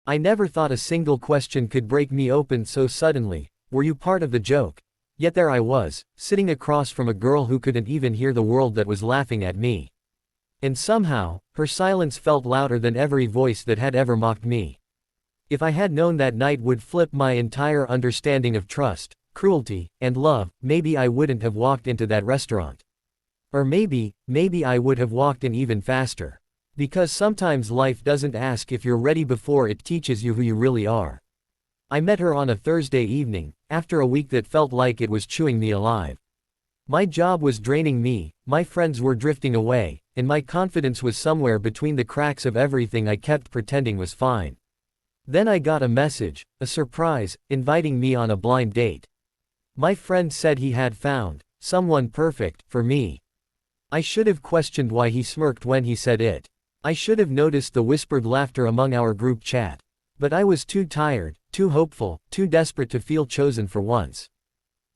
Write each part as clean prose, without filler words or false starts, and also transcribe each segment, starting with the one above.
I never thought a single question could break me open so suddenly. Were you part of the joke? Yet there I was, sitting across from a girl who couldn't even hear the world that was laughing at me. And somehow, her silence felt louder than every voice that had ever mocked me. If I had known that night would flip my entire understanding of trust, cruelty, and love, maybe I wouldn't have walked into that restaurant. Or maybe I would have walked in even faster. Because sometimes life doesn't ask if you're ready before it teaches you who you really are. I met her on a Thursday evening, after a week that felt like it was chewing me alive. My job was draining me, my friends were drifting away, and my confidence was somewhere between the cracks of everything I kept pretending was fine. Then I got a message, a surprise, inviting me on a blind date. My friend said he had found someone perfect for me. I should have questioned why he smirked when he said it. I should have noticed the whispered laughter among our group chat. But I was too tired, too hopeful, too desperate to feel chosen for once.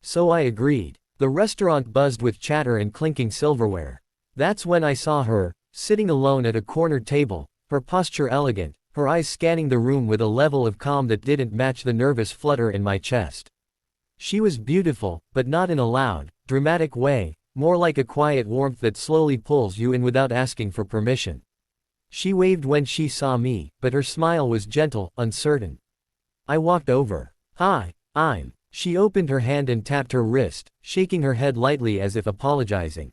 So I agreed. The restaurant buzzed with chatter and clinking silverware. That's when I saw her, sitting alone at a corner table, her posture elegant, her eyes scanning the room with a level of calm that didn't match the nervous flutter in my chest. She was beautiful, but not in a loud, dramatic way, more like a quiet warmth that slowly pulls you in without asking for permission. She waved when she saw me, but her smile was gentle, uncertain. I walked over. Hi, I'm. She opened her hand and tapped her wrist, shaking her head lightly as if apologizing.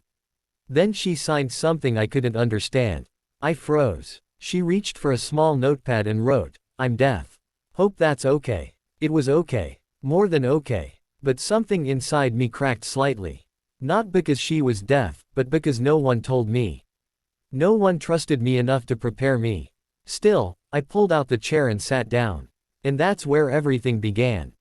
Then she signed something I couldn't understand. I froze. She reached for a small notepad and wrote, "I'm deaf. Hope that's okay." It was okay. More than okay. But something inside me cracked slightly. Not because she was deaf, but because no one told me. No one trusted me enough to prepare me. Still, I pulled out the chair and sat down. And that's where everything began.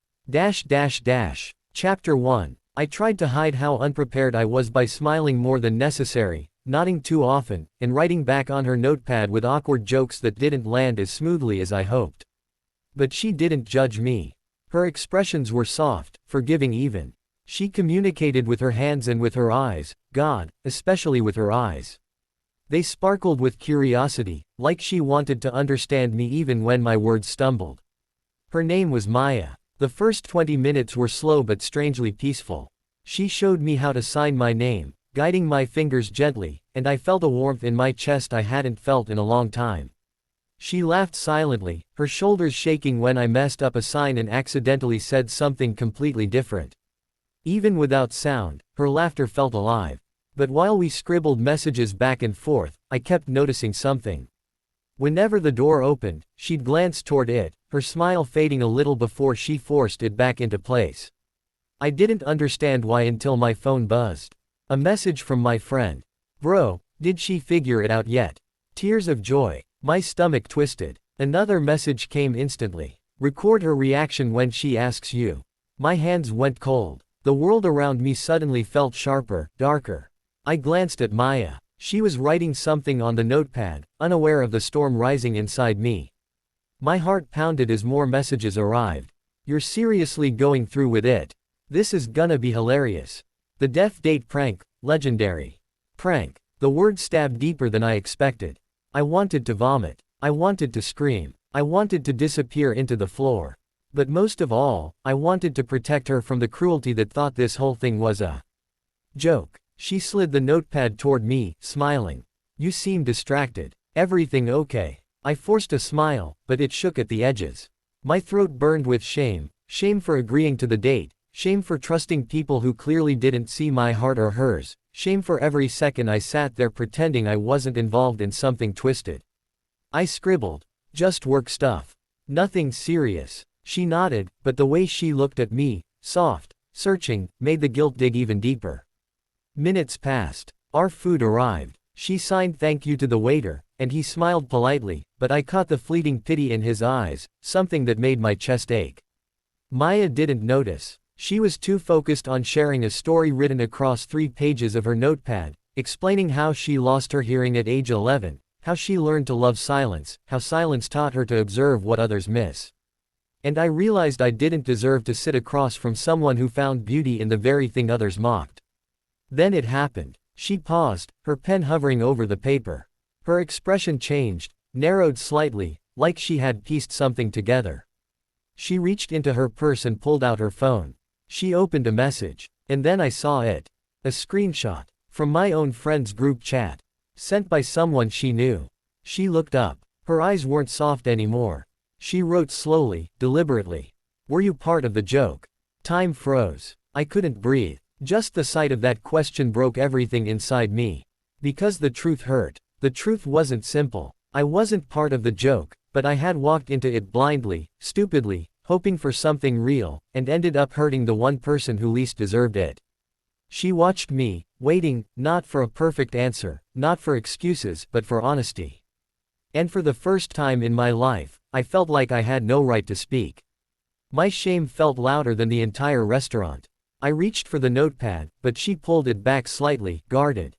Chapter 1. I tried to hide how unprepared I was by smiling more than necessary, nodding too often, and writing back on her notepad with awkward jokes that didn't land as smoothly as I hoped. But she didn't judge me. Her expressions were soft, forgiving even. She communicated with her hands and with her eyes, God, especially with her eyes. They sparkled with curiosity, like she wanted to understand me even when my words stumbled. Her name was Maya. The first 20 minutes were slow but strangely peaceful. She showed me how to sign my name, guiding my fingers gently, and I felt a warmth in my chest I hadn't felt in a long time. She laughed silently, her shoulders shaking when I messed up a sign and accidentally said something completely different. Even without sound, her laughter felt alive. But while we scribbled messages back and forth, I kept noticing something. Whenever the door opened, she'd glance toward it, her smile fading a little before she forced it back into place. I didn't understand why until my phone buzzed. A message from my friend. Bro, did she figure it out yet? Tears of joy. My stomach twisted. Another message came instantly. Record her reaction when she asks you. My hands went cold. The world around me suddenly felt sharper, darker. I glanced at Maya. She was writing something on the notepad, unaware of the storm rising inside me. My heart pounded as more messages arrived. You're seriously going through with it? This is gonna be hilarious. The death date prank, legendary. Prank. The word stabbed deeper than I expected. I wanted to vomit. I wanted to scream. I wanted to disappear into the floor. But most of all, I wanted to protect her from the cruelty that thought this whole thing was a joke. She slid the notepad toward me, smiling. You seem distracted. Everything okay? I forced a smile, but it shook at the edges. My throat burned with shame. Shame for agreeing to the date. Shame for trusting people who clearly didn't see my heart or hers. Shame for every second I sat there pretending I wasn't involved in something twisted. I scribbled. Just work stuff. Nothing serious. She nodded, but the way she looked at me, soft, searching, made the guilt dig even deeper. Minutes passed. Our food arrived. She signed thank you to the waiter, and he smiled politely, but I caught the fleeting pity in his eyes, something that made my chest ache. Maya didn't notice. She was too focused on sharing a story written across 3 pages of her notepad, explaining how she lost her hearing at age 11, how she learned to love silence, how silence taught her to observe what others miss. And I realized I didn't deserve to sit across from someone who found beauty in the very thing others mocked. Then it happened. She paused, her pen hovering over the paper. Her expression changed, narrowed slightly, like she had pieced something together. She reached into her purse and pulled out her phone. She opened a message. And then I saw it. A screenshot. From my own friend's group chat. Sent by someone she knew. She looked up. Her eyes weren't soft anymore. She wrote slowly, deliberately. "Were you part of the joke?" Time froze. I couldn't breathe. Just the sight of that question broke everything inside me. Because the truth hurt. The truth wasn't simple. I wasn't part of the joke, but I had walked into it blindly, stupidly, hoping for something real, and ended up hurting the one person who least deserved it. She watched me, waiting, not for a perfect answer, not for excuses, but for honesty. And for the first time in my life, I felt like I had no right to speak. My shame felt louder than the entire restaurant. I reached for the notepad, but she pulled it back slightly, guarded.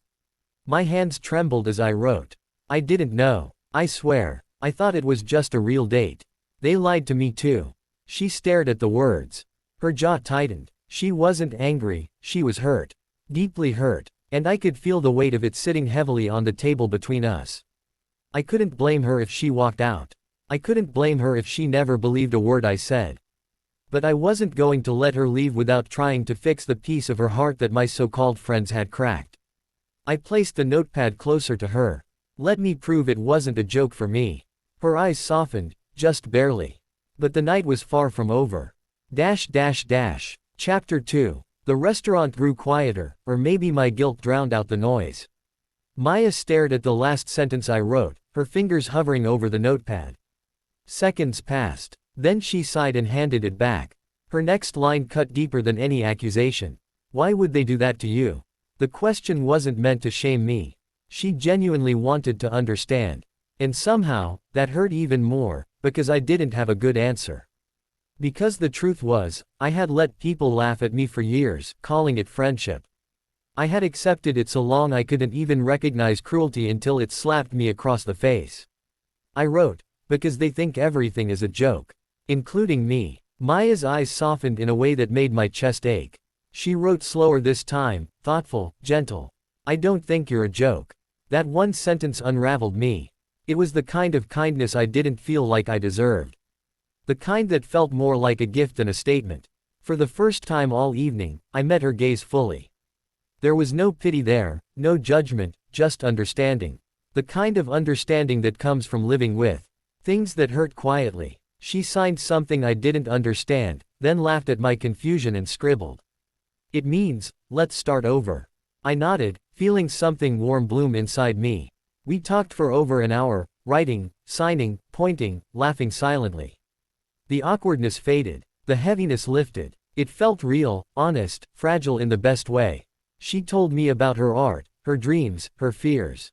My hands trembled as I wrote. "I didn't know. I swear. I thought it was just a real date. They lied to me too." She stared at the words. Her jaw tightened. She wasn't angry, she was hurt. Deeply hurt. And I could feel the weight of it sitting heavily on the table between us. I couldn't blame her if she walked out. I couldn't blame her if she never believed a word I said. But I wasn't going to let her leave without trying to fix the piece of her heart that my so-called friends had cracked. I placed the notepad closer to her. Let me prove it wasn't a joke for me. Her eyes softened, just barely. But the night was far from over. Chapter 2. The restaurant grew quieter, or maybe my guilt drowned out the noise. Maya stared at the last sentence I wrote, her fingers hovering over the notepad. Seconds passed. Then she sighed and handed it back. Her next line cut deeper than any accusation. "Why would they do that to you?" The question wasn't meant to shame me. She genuinely wanted to understand. And somehow, that hurt even more, because I didn't have a good answer. Because the truth was, I had let people laugh at me for years, calling it friendship. I had accepted it so long I couldn't even recognize cruelty until it slapped me across the face. I wrote, "Because they think everything is a joke. Including me." Maya's eyes softened in a way that made my chest ache. She wrote slower this time, thoughtful, gentle. "I don't think you're a joke." That one sentence unraveled me. It was the kind of kindness I didn't feel like I deserved. The kind that felt more like a gift than a statement. For the first time all evening, I met her gaze fully. There was no pity there, no judgment, just understanding. The kind of understanding that comes from living with things that hurt quietly. She signed something I didn't understand, then laughed at my confusion and scribbled. "It means, let's start over." I nodded, feeling something warm bloom inside me. We talked for over an hour, writing, signing, pointing, laughing silently. The awkwardness faded. The heaviness lifted. It felt real, honest, fragile in the best way. She told me about her art, her dreams, her fears.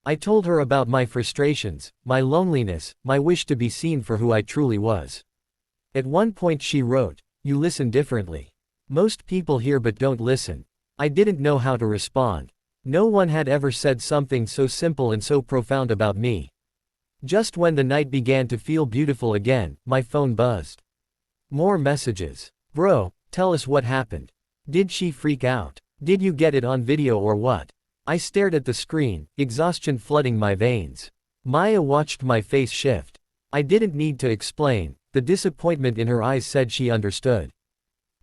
I told her about my frustrations, my loneliness, my wish to be seen for who I truly was. At one point she wrote, "You listen differently. Most people hear but don't listen." I didn't know how to respond. No one had ever said something so simple and so profound about me. Just when the night began to feel beautiful again, my phone buzzed. More messages. "Bro, tell us what happened. Did she freak out? Did you get it on video or what?" I stared at the screen, exhaustion flooding my veins. Maya watched my face shift. I didn't need to explain. The disappointment in her eyes said she understood.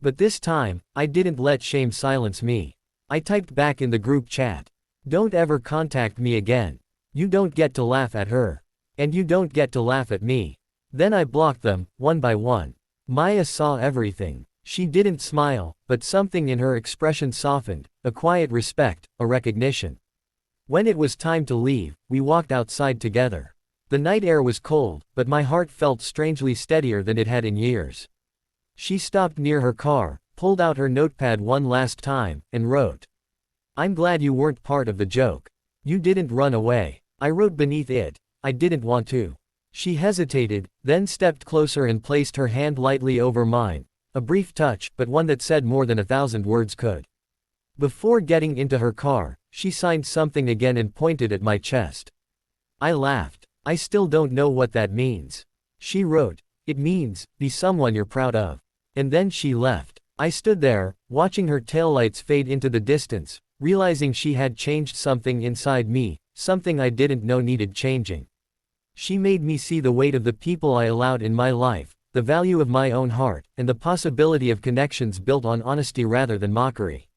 But this time, I didn't let shame silence me. I typed back in the group chat. "Don't ever contact me again. You don't get to laugh at her. And you don't get to laugh at me." Then I blocked them, one by one. Maya saw everything. She didn't smile, but something in her expression softened, a quiet respect, a recognition. When it was time to leave, we walked outside together. The night air was cold, but my heart felt strangely steadier than it had in years. She stopped near her car, pulled out her notepad one last time, and wrote, "I'm glad you weren't part of the joke. You didn't run away." I wrote beneath it, "I didn't want to." She hesitated, then stepped closer and placed her hand lightly over mine. A brief touch, but one that said more than 1,000 words could. Before getting into her car, she signed something again and pointed at my chest. I laughed. "I still don't know what that means." She wrote, "It means, be someone you're proud of." And then she left. I stood there, watching her taillights fade into the distance, realizing she had changed something inside me, something I didn't know needed changing. She made me see the weight of the people I allowed in my life, the value of my own heart, and the possibility of connections built on honesty rather than mockery.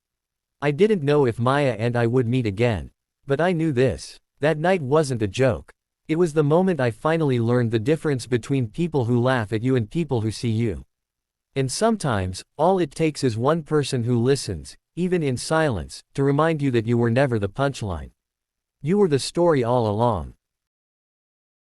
I didn't know if Maya and I would meet again. But I knew this. That night wasn't a joke. It was the moment I finally learned the difference between people who laugh at you and people who see you. And sometimes, all it takes is one person who listens, even in silence, to remind you that you were never the punchline. You were the story all along.